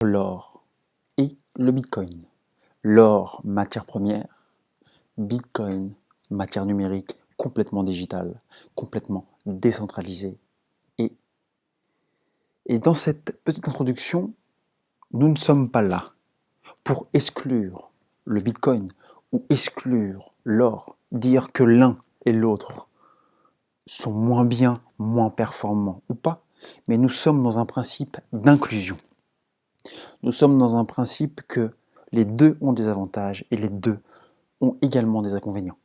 L'or et le Bitcoin. L'or, matière première, Bitcoin, matière numérique, complètement digitale, complètement décentralisée. Et dans cette petite introduction, nous ne sommes pas là pour exclure le Bitcoin ou exclure l'or, dire que l'un et l'autre sont moins bien, moins performants ou pas, mais nous sommes dans un principe d'inclusion. Nous sommes dans un principe que les deux ont des avantages et les deux ont également des inconvénients.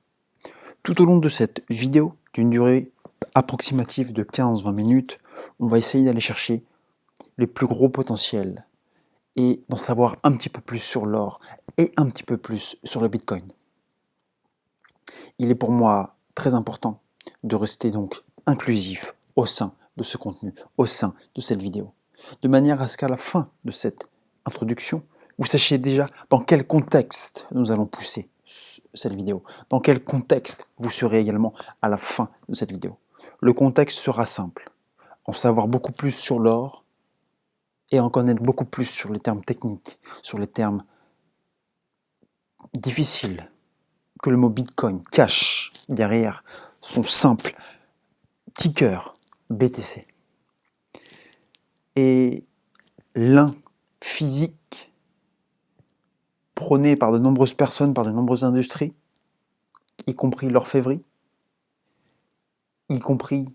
Tout au long de cette vidéo, d'une durée approximative de 15-20 minutes, on va essayer d'aller chercher les plus gros potentiels et d'en savoir un petit peu plus sur l'or et un petit peu plus sur le Bitcoin. Il est pour moi très important de rester donc inclusif au sein de ce contenu, au sein de cette vidéo, de manière à ce qu'à la fin de cette introduction, vous sachiez déjà dans quel contexte nous allons pousser cette vidéo, dans quel contexte vous serez également à la fin de cette vidéo. Le contexte sera simple, en savoir beaucoup plus sur l'or et en connaître beaucoup plus sur les termes techniques, sur les termes difficiles que le mot Bitcoin cache derrière son simple ticker BTC. Et l'un physique prôné par de nombreuses personnes, par de nombreuses industries, y compris l'orfèvrerie, y compris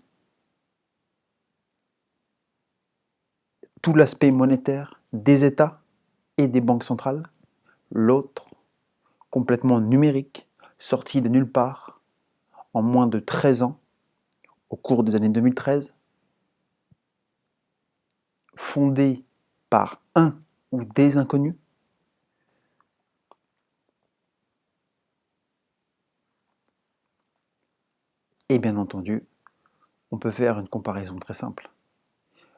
tout l'aspect monétaire des États et des banques centrales, l'autre complètement numérique, sorti de nulle part, en moins de 13 ans, au cours des années 2013, fondé par un ou des inconnus, et bien entendu, on peut faire une comparaison très simple.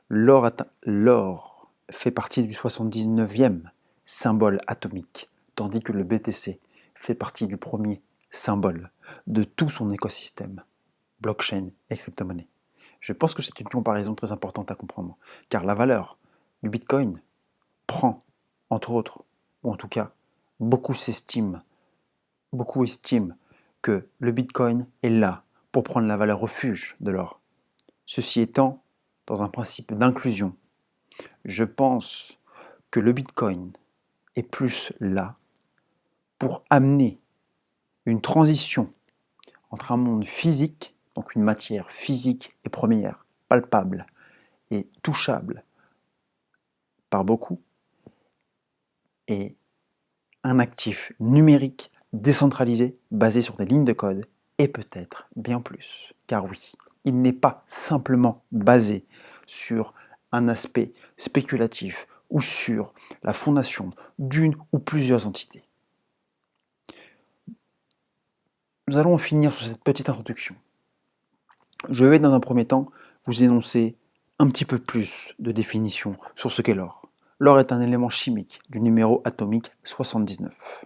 L'or fait partie du 79e symbole atomique, tandis que le BTC fait partie du premier symbole de tout son écosystème, blockchain et crypto-monnaie. Je pense que c'est une comparaison très importante à comprendre, car la valeur du Bitcoin prend, entre autres, ou en tout cas, beaucoup estiment que le Bitcoin est là pour prendre la valeur refuge de l'or. Ceci étant, dans un principe d'inclusion, je pense que le Bitcoin est plus là pour amener une transition entre un monde physique, donc une matière physique et première, palpable et touchable par beaucoup, et un actif numérique décentralisé basé sur des lignes de code et peut-être bien plus. Car oui, il n'est pas simplement basé sur un aspect spéculatif ou sur la fondation d'une ou plusieurs entités. Nous allons en finir sur cette petite introduction. Je vais dans un premier temps vous énoncer un petit peu plus de définition sur ce qu'est l'or. L'or est un élément chimique du numéro atomique 79.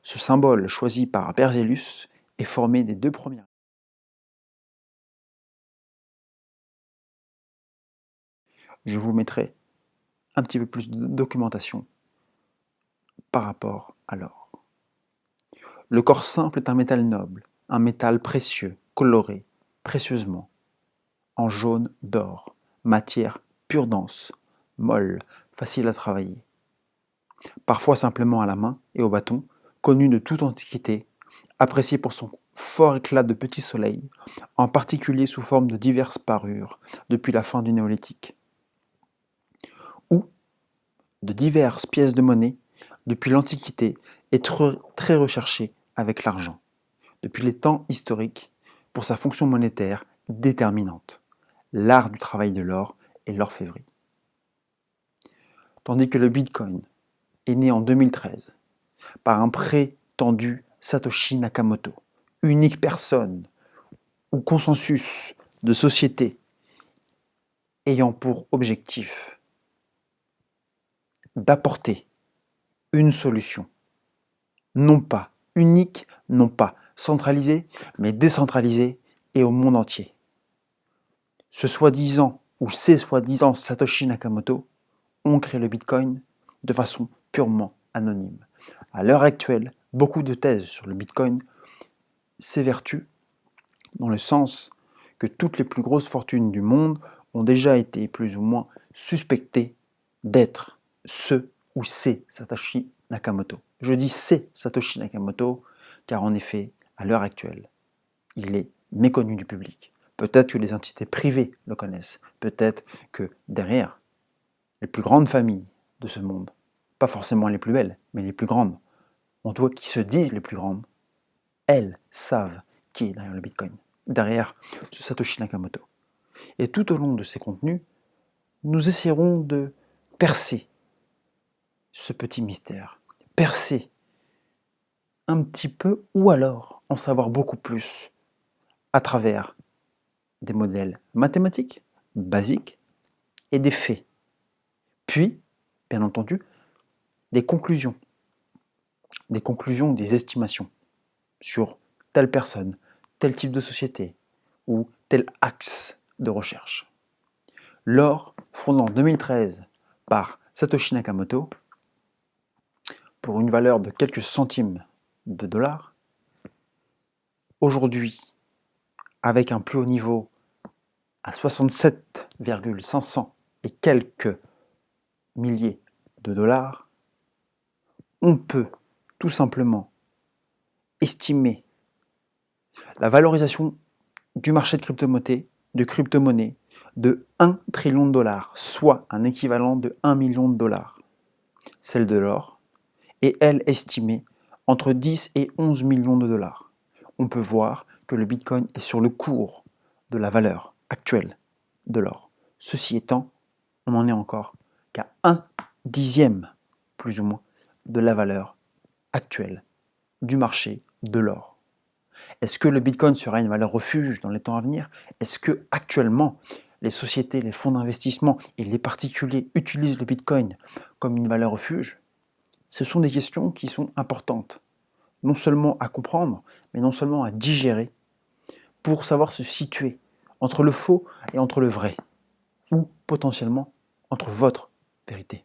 Ce symbole choisi par Berzelius est formé des deux premières. Je vous mettrai un petit peu plus de documentation par rapport à l'or. Le corps simple est un métal noble, un métal précieux, coloré, précieusement, en jaune d'or, matière pure dense, molle, facile à travailler. Parfois simplement à la main et au bâton, connu de toute antiquité, apprécié pour son fort éclat de petit soleil, en particulier sous forme de diverses parures depuis la fin du néolithique, ou de diverses pièces de monnaie depuis l'Antiquité et très recherché avec l'argent, depuis les temps historiques, pour sa fonction monétaire déterminante, l'art du travail de l'or et l'orfèvrerie. Tandis que le Bitcoin est né en 2013 par un prétendu Satoshi Nakamoto, unique personne ou consensus de société ayant pour objectif d'apporter une solution, non pas unique, non pas centralisée, mais décentralisée et au monde entier. Ce soi-disant ou ces soi-disant Satoshi Nakamoto ont créé le Bitcoin de façon purement anonyme. À l'heure actuelle, beaucoup de thèses sur le Bitcoin s'évertuent dans le sens que toutes les plus grosses fortunes du monde ont déjà été plus ou moins suspectées d'être ce ou ces Satoshi Nakamoto. Je dis c'est Satoshi Nakamoto car en effet, à l'heure actuelle, il est méconnu du public. Peut-être que les entités privées le connaissent, peut-être que derrière les plus grandes familles de ce monde, pas forcément les plus belles, mais les plus grandes, en tout cas qui se disent les plus grandes, elles savent qui est derrière le Bitcoin, derrière ce Satoshi Nakamoto. Et tout au long de ces contenus, nous essaierons de percer ce petit mystère, percer un petit peu ou alors en savoir beaucoup plus à travers des modèles mathématiques basiques et des faits. Puis, bien entendu, des conclusions, des estimations sur telle personne, tel type de société ou tel axe de recherche. L'or, fondé en 2013 par Satoshi Nakamoto, pour une valeur de quelques centimes de dollars, aujourd'hui, avec un plus haut niveau à 67,500 et quelques milliers de dollars, on peut tout simplement estimer la valorisation du marché de crypto-monnaie de 1 trillion de dollars, soit un équivalent de 1 million de dollars. Celle de l'or est, elle, estimée entre 10 et 11 millions de dollars. On peut voir que le Bitcoin est sur le cours de la valeur actuelle de l'or. Ceci étant, on n'en est encore qu'à 1/10, plus ou moins, de la valeur actuelle du marché de l'or. Est-ce que le Bitcoin sera une valeur refuge dans les temps à venir? Est-ce que actuellement les sociétés, les fonds d'investissement et les particuliers utilisent le Bitcoin comme une valeur refuge? Ce sont des questions qui sont importantes, non seulement à comprendre, mais non seulement à digérer, pour savoir se situer entre le faux et entre le vrai, ou potentiellement entre votre vérité.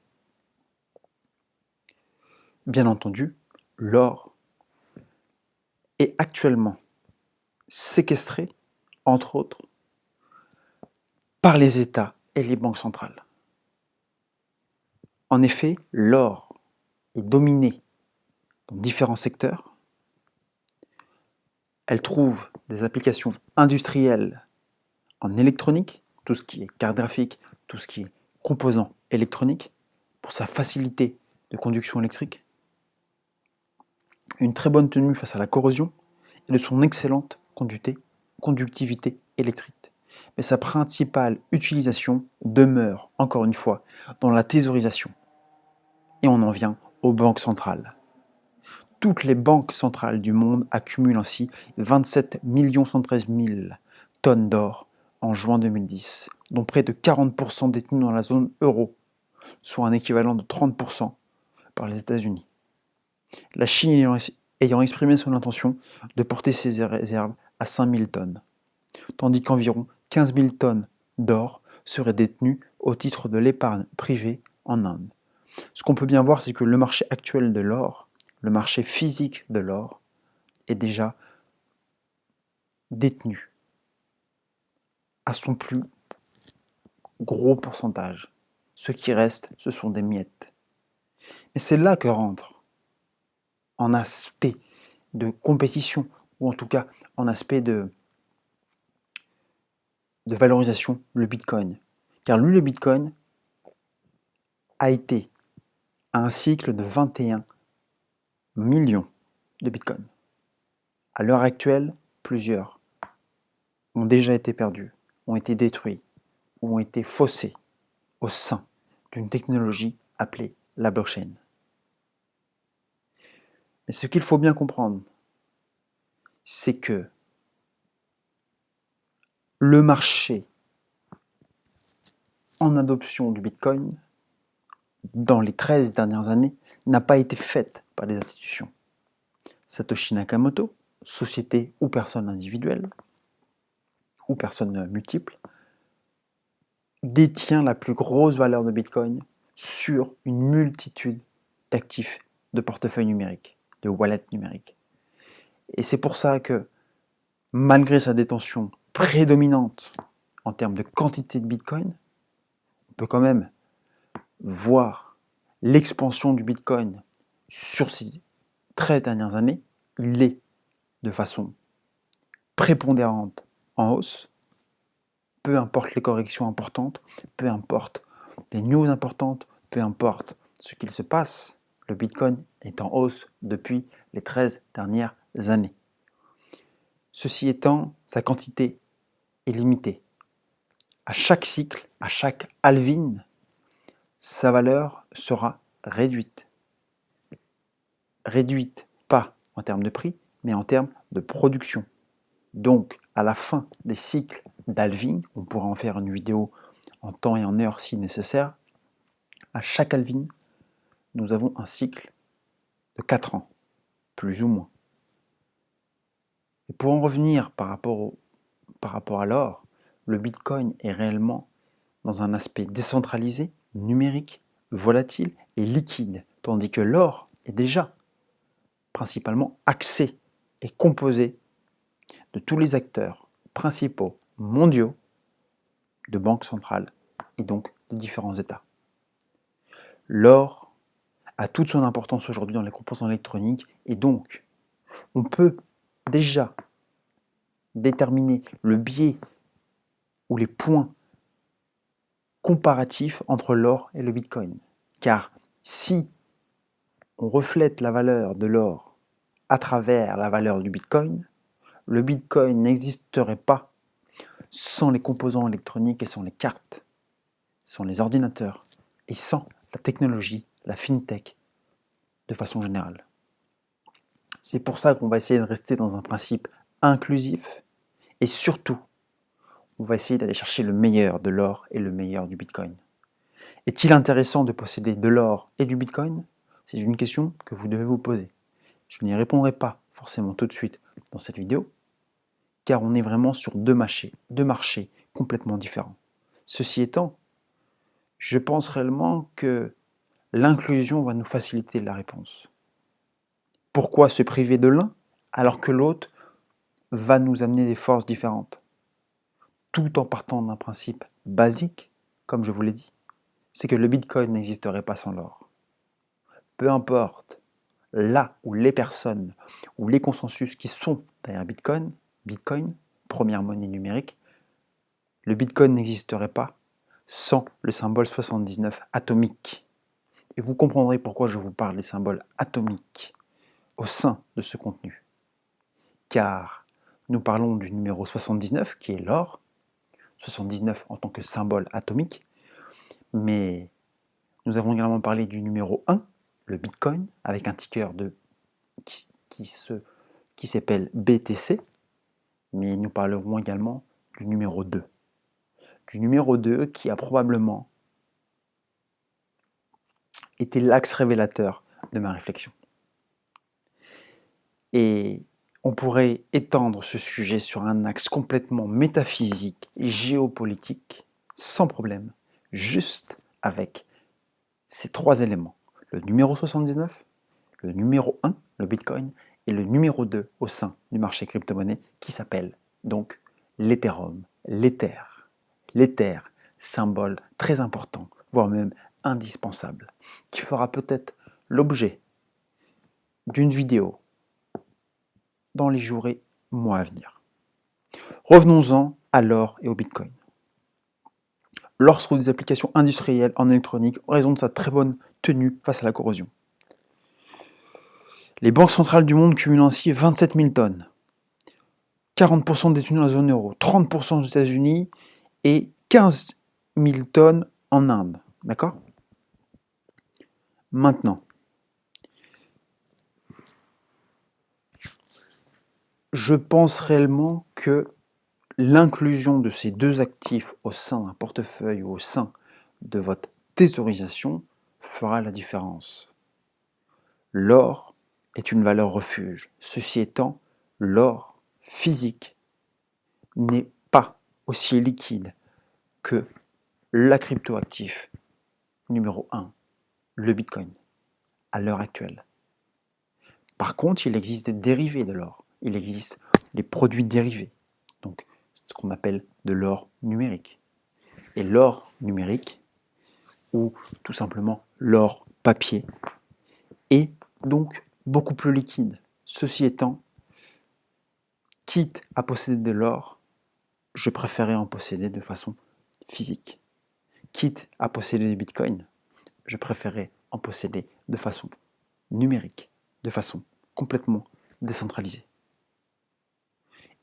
Bien entendu, l'or est actuellement séquestré, entre autres, par les États et les banques centrales. En effet, l'or est dominé dans différents secteurs. Elle trouve des applications industrielles en électronique, tout ce qui est carte graphique, tout ce qui est composants électroniques, pour sa facilité de conduction électrique, une très bonne tenue face à la corrosion et de son excellente conductivité électrique. Mais sa principale utilisation demeure, encore une fois, dans la thésaurisation. Et on en vient aux banques centrales. Toutes les banques centrales du monde accumulent ainsi 27 113 000 tonnes d'or en juin 2010, dont près de 40% détenus dans la zone euro, soit un équivalent de 30% par les États-Unis. La Chine ayant exprimé son intention de porter ses réserves à 5 000 tonnes, tandis qu'environ 15 000 tonnes d'or seraient détenues au titre de l'épargne privée en Inde. Ce qu'on peut bien voir, c'est que le marché actuel de l'or, le marché physique de l'or, est déjà détenu à son plus gros pourcentage. Ce qui reste, ce sont des miettes. Et c'est là que rentre, en aspect de compétition, ou en tout cas en aspect de valorisation, le Bitcoin. Car lui, le Bitcoin a été à un cycle de 21 millions de Bitcoin. À l'heure actuelle, plusieurs ont déjà été perdus, ont été détruits, ou ont été faussés au sein d'une technologie appelée la blockchain. Mais ce qu'il faut bien comprendre, c'est que le marché en adoption du Bitcoin, dans les 13 dernières années, n'a pas été fait par les institutions. Satoshi Nakamoto, société ou personne individuelle, ou personne multiple, détient la plus grosse valeur de Bitcoin sur une multitude d'actifs de portefeuille numérique, de wallet numérique. Et c'est pour ça que, malgré sa détention prédominante en termes de quantité de Bitcoin, on peut quand même voir l'expansion du Bitcoin sur ces 13 dernières années. Il est de façon prépondérante en hausse, peu importe les corrections importantes, peu importe les news importantes, peu importe ce qu'il se passe, le Bitcoin est en hausse depuis les 13 dernières années. Ceci étant, sa quantité est limitée. À chaque cycle, à chaque halving, sa valeur sera réduite. Réduite pas en termes de prix, mais en termes de production. Donc, à la fin des cycles d'halving, on pourra en faire une vidéo en temps et en heure si nécessaire. À chaque halving, nous avons un cycle de 4 ans, plus ou moins. Et pour en revenir par rapport à l'or, le Bitcoin est réellement dans un aspect décentralisé, numérique, volatile et liquide, tandis que l'or est déjà principalement axé et composé de tous les acteurs principaux mondiaux de banques centrales et donc de différents États. L'or a toute son importance aujourd'hui dans les composants électroniques et donc on peut déjà déterminer le biais ou les points comparatifs entre l'or et le Bitcoin. Car si on reflète la valeur de l'or à travers la valeur du Bitcoin, le Bitcoin n'existerait pas sans les composants électroniques et sans les cartes, sans les ordinateurs et sans la technologie, la fintech de façon générale. C'est pour ça qu'on va essayer de rester dans un principe inclusif et surtout, on va essayer d'aller chercher le meilleur de l'or et le meilleur du Bitcoin. Est-il intéressant de posséder de l'or et du Bitcoin? C'est une question que vous devez vous poser. Je n'y répondrai pas forcément tout de suite dans cette vidéo, car on est vraiment sur deux marchés complètement différents. Ceci étant, je pense réellement que l'inclusion va nous faciliter la réponse. Pourquoi se priver de l'un alors que l'autre va nous amener des forces différentes? Tout en partant d'un principe basique, comme je vous l'ai dit, c'est que le Bitcoin n'existerait pas sans l'or. Peu importe là où les personnes ou les consensus qui sont derrière Bitcoin, première monnaie numérique, le Bitcoin n'existerait pas sans le symbole 79 atomique. Et vous comprendrez pourquoi je vous parle des symboles atomiques au sein de ce contenu. Car nous parlons du numéro 79 qui est l'or, 79 en tant que symbole atomique, mais nous avons également parlé du numéro 1, le Bitcoin, avec un ticker qui s'appelle BTC, mais nous parlerons également du numéro 2. Du numéro 2 qui a probablement été l'axe révélateur de ma réflexion. Et on pourrait étendre ce sujet sur un axe complètement métaphysique et géopolitique, sans problème, juste avec ces trois éléments. Le numéro 79, le numéro 1, le Bitcoin, et le numéro 2 au sein du marché crypto-monnaie qui s'appelle donc l'Ethereum, l'Ether. L'Ether, symbole très important, voire même indispensable, qui fera peut-être l'objet d'une vidéo dans les jours et mois à venir. Revenons-en à l'or et au Bitcoin. L'or se trouve des applications industrielles en électronique en raison de sa très bonne tenue face à la corrosion. Les banques centrales du monde cumulent ainsi 27 000 tonnes, 40% détenues dans la zone euro, 30% aux États-Unis et 15 000 tonnes en Inde. D'accord? Maintenant, je pense réellement que l'inclusion de ces deux actifs au sein d'un portefeuille ou au sein de votre thésaurisation fera la différence. L'or est une valeur refuge. Ceci étant, l'or physique n'est pas aussi liquide que la cryptoactif numéro 1, le Bitcoin, à l'heure actuelle. Par contre, il existe des dérivés de l'or. Il existe des produits dérivés, donc ce qu'on appelle de l'or numérique. Et l'or numérique, ou tout simplement l'or papier, est donc beaucoup plus liquide. Ceci étant, quitte à posséder de l'or, je préférais en posséder de façon physique. Quitte à posséder des bitcoins, je préférais en posséder de façon numérique, de façon complètement décentralisée.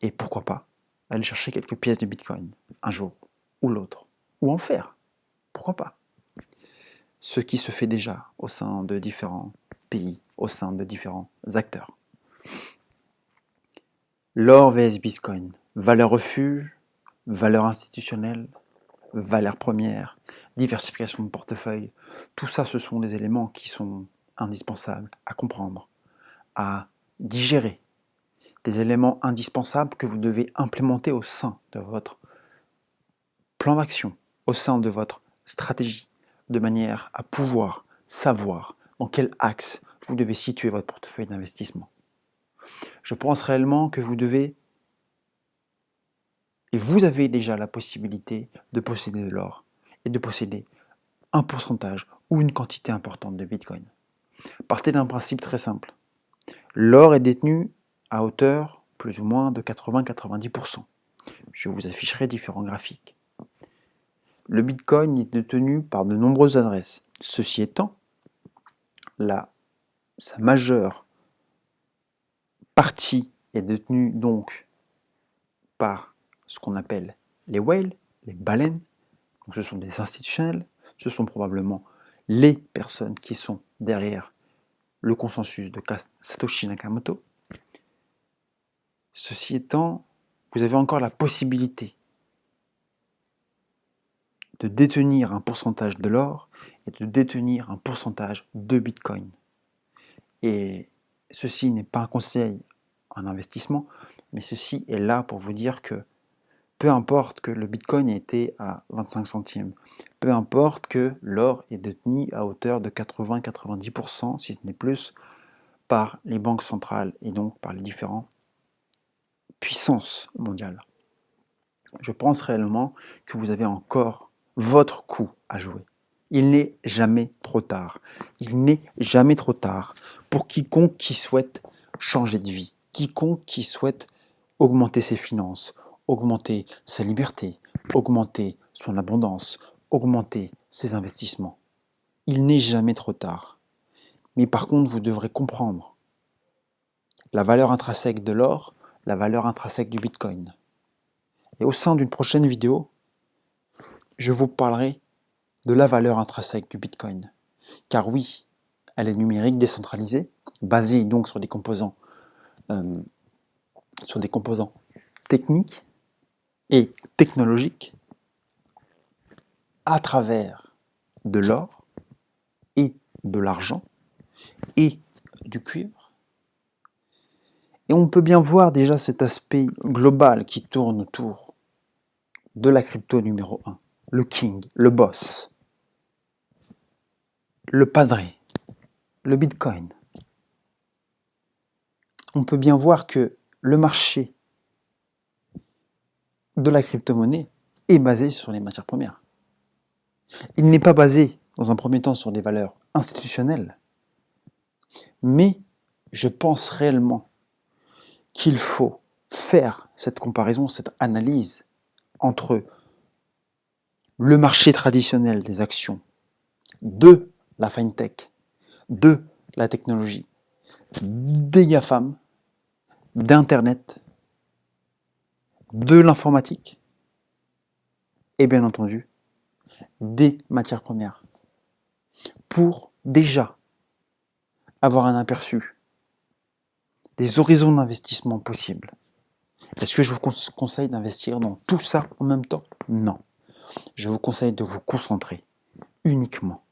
Et pourquoi pas aller chercher quelques pièces de bitcoin un jour ou l'autre, ou en faire, pourquoi pas. Ce qui se fait déjà au sein de différents pays, au sein de différents acteurs. L'or vs Bitcoin, valeur refuge, valeur institutionnelle, valeur première, diversification de portefeuille, tout ça ce sont des éléments qui sont indispensables à comprendre, à digérer, des éléments indispensables que vous devez implémenter au sein de votre plan d'action, au sein de votre stratégie, de manière à pouvoir savoir dans quel axe vous devez situer votre portefeuille d'investissement. Je pense réellement que vous devez, et vous avez déjà la possibilité de posséder de l'or et de posséder un pourcentage ou une quantité importante de Bitcoin. Partez d'un principe très simple. L'or est détenu à hauteur plus ou moins de 80-90%. Je vous afficherai différents graphiques. Le Bitcoin est détenu par de nombreuses adresses. Ceci étant, sa majeure partie est détenue donc par ce qu'on appelle les whales, les baleines. Donc ce sont des institutionnels, ce sont probablement les personnes qui sont derrière le consensus de Satoshi Nakamoto. Ceci étant, vous avez encore la possibilité de détenir un pourcentage de l'or et de détenir un pourcentage de Bitcoin. Et ceci n'est pas un conseil en investissement, mais ceci est là pour vous dire que peu importe que le Bitcoin ait été à 25 centimes, peu importe que l'or est détenu à hauteur de 80-90%, si ce n'est plus, par les banques centrales et donc par les différentes puissances mondiales. Je pense réellement que vous avez encore votre coup à jouer. Il n'est jamais trop tard. Il n'est jamais trop tard pour quiconque qui souhaite changer de vie, quiconque qui souhaite augmenter ses finances, augmenter sa liberté, augmenter son abondance, augmenter ses investissements. Il n'est jamais trop tard. Mais par contre, vous devrez comprendre la valeur intrinsèque de l'or, la valeur intrinsèque du Bitcoin. Et au sein d'une prochaine vidéo, je vous parlerai de la valeur intrinsèque du Bitcoin. Car oui, elle est numérique, décentralisée, basée donc sur des composants techniques et technologiques à travers de l'or et de l'argent et du cuivre. Et on peut bien voir déjà cet aspect global qui tourne autour de la crypto numéro 1, le king, le boss, le padré, le Bitcoin. On peut bien voir que le marché de la crypto-monnaie est basé sur les matières premières. Il n'est pas basé, dans un premier temps, sur des valeurs institutionnelles, mais je pense réellement qu'il faut faire cette comparaison, cette analyse entre le marché traditionnel des actions, de la fintech, de la technologie, des GAFAM, d'Internet, de l'informatique et bien entendu des matières premières pour déjà avoir un aperçu des horizons d'investissement possibles. Est-ce que je vous conseille d'investir dans tout ça en même temps? Non. Je vous conseille de vous concentrer uniquement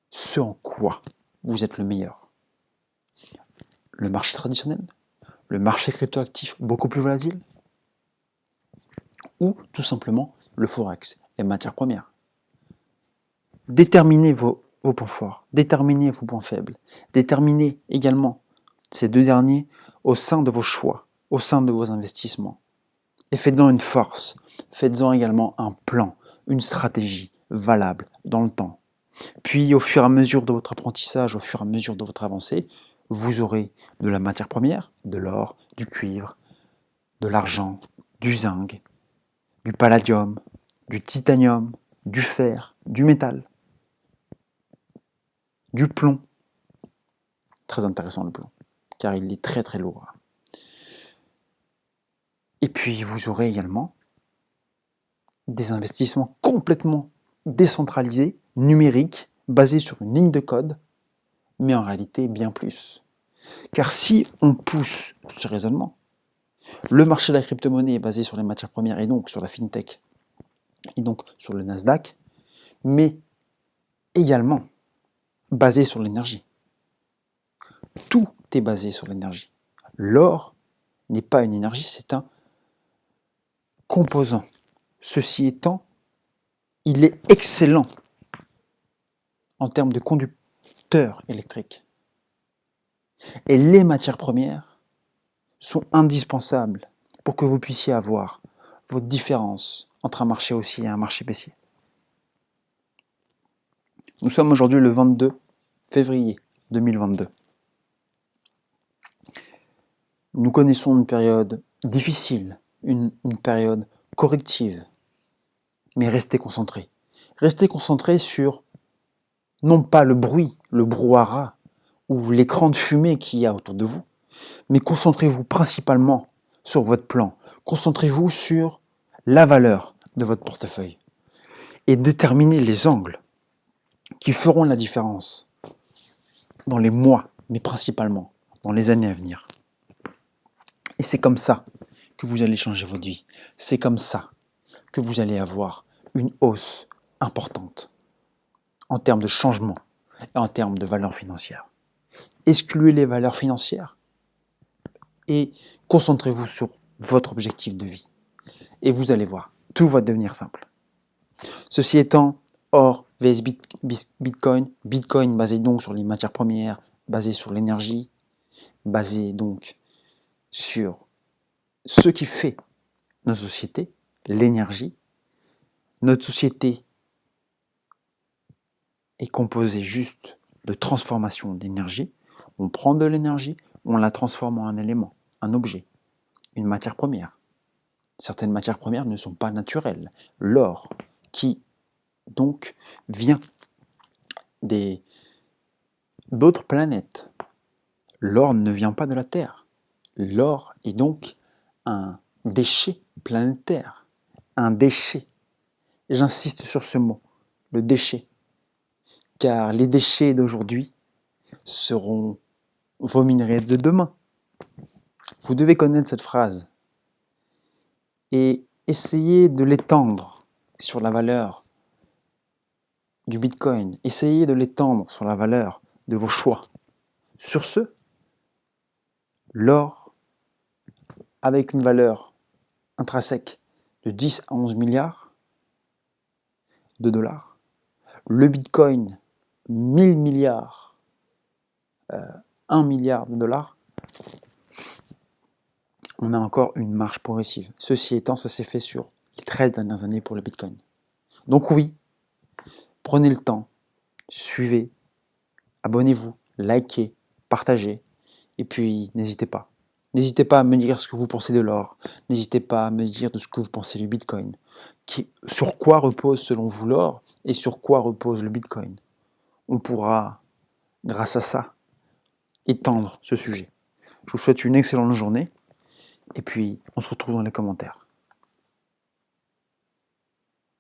ce en quoi vous êtes le meilleur. Le marché traditionnel, le marché cryptoactif beaucoup plus volatile, ou tout simplement le forex, les matières premières. Déterminez vos points forts, déterminez vos points faibles, déterminez également ces deux derniers au sein de vos choix, au sein de vos investissements. Et faites-en une force, faites-en également un plan, une stratégie valable dans le temps. Puis au fur et à mesure de votre apprentissage, au fur et à mesure de votre avancée, vous aurez de la matière première, de l'or, du cuivre, de l'argent, du zinc, du palladium, du titanium, du fer, du métal, du plomb. Très intéressant le plomb, car il est très très lourd. Et puis vous aurez également des investissements complètement décentralisés, numériques, basés sur une ligne de code, mais en réalité bien plus. Car si on pousse ce raisonnement, le marché de la crypto-monnaie est basé sur les matières premières et donc sur la fintech, et donc sur le Nasdaq, mais également basé sur l'énergie. Tout est basé sur l'énergie. L'or n'est pas une énergie, c'est un composant. Ceci étant, il est excellent en termes de conducteur électrique. Et les matières premières sont indispensables pour que vous puissiez avoir votre différence entre un marché haussier et un marché baissier. Nous sommes aujourd'hui le 22 février 2022. Nous connaissons une période difficile, une période corrective, mais restez concentrés. Restez concentrés sur non pas le bruit, le brouhaha ou l'écran de fumée qu'il y a autour de vous, mais concentrez-vous principalement sur votre plan. Concentrez-vous sur la valeur de votre portefeuille et déterminez les angles qui feront la différence dans les mois, mais principalement dans les années à venir. Et c'est comme ça que vous allez changer votre vie. C'est comme ça que vous allez avoir une hausse importante en termes de changement et en termes de valeurs financières. Excluez les valeurs financières et concentrez-vous sur votre objectif de vie. Et vous allez voir, tout va devenir simple. Ceci étant, or vs Bitcoin, Bitcoin basé donc sur les matières premières, basé sur l'énergie, basé donc sur ce qui fait notre société, l'énergie. Notre société est composée juste de transformation d'énergie. On prend de l'énergie, on la transforme en un élément, un objet, une matière première. Certaines matières premières ne sont pas naturelles. L'or, qui donc vient d'autres planètes. L'or ne vient pas de la Terre. L'or est donc un déchet planétaire. Un déchet. J'insiste sur ce mot, le déchet. Car les déchets d'aujourd'hui seront vos minerais de demain. Vous devez connaître cette phrase et essayer de l'étendre sur la valeur du Bitcoin. Essayez de l'étendre sur la valeur de vos choix. Sur ce, l'or, avec une valeur intrinsèque de 10 à 11 milliards de dollars, le Bitcoin, 1000 milliards, 1 milliard de dollars, on a encore une marge progressive. Ceci étant, ça s'est fait sur les 13 dernières années pour le Bitcoin. Donc oui, prenez le temps, suivez, abonnez-vous, likez, partagez, et puis n'hésitez pas. N'hésitez pas à me dire ce que vous pensez de l'or, n'hésitez pas à me dire de ce que vous pensez du Bitcoin, sur quoi repose selon vous l'or et sur quoi repose le Bitcoin. On pourra, grâce à ça, étendre ce sujet. Je vous souhaite une excellente journée, et puis on se retrouve dans les commentaires.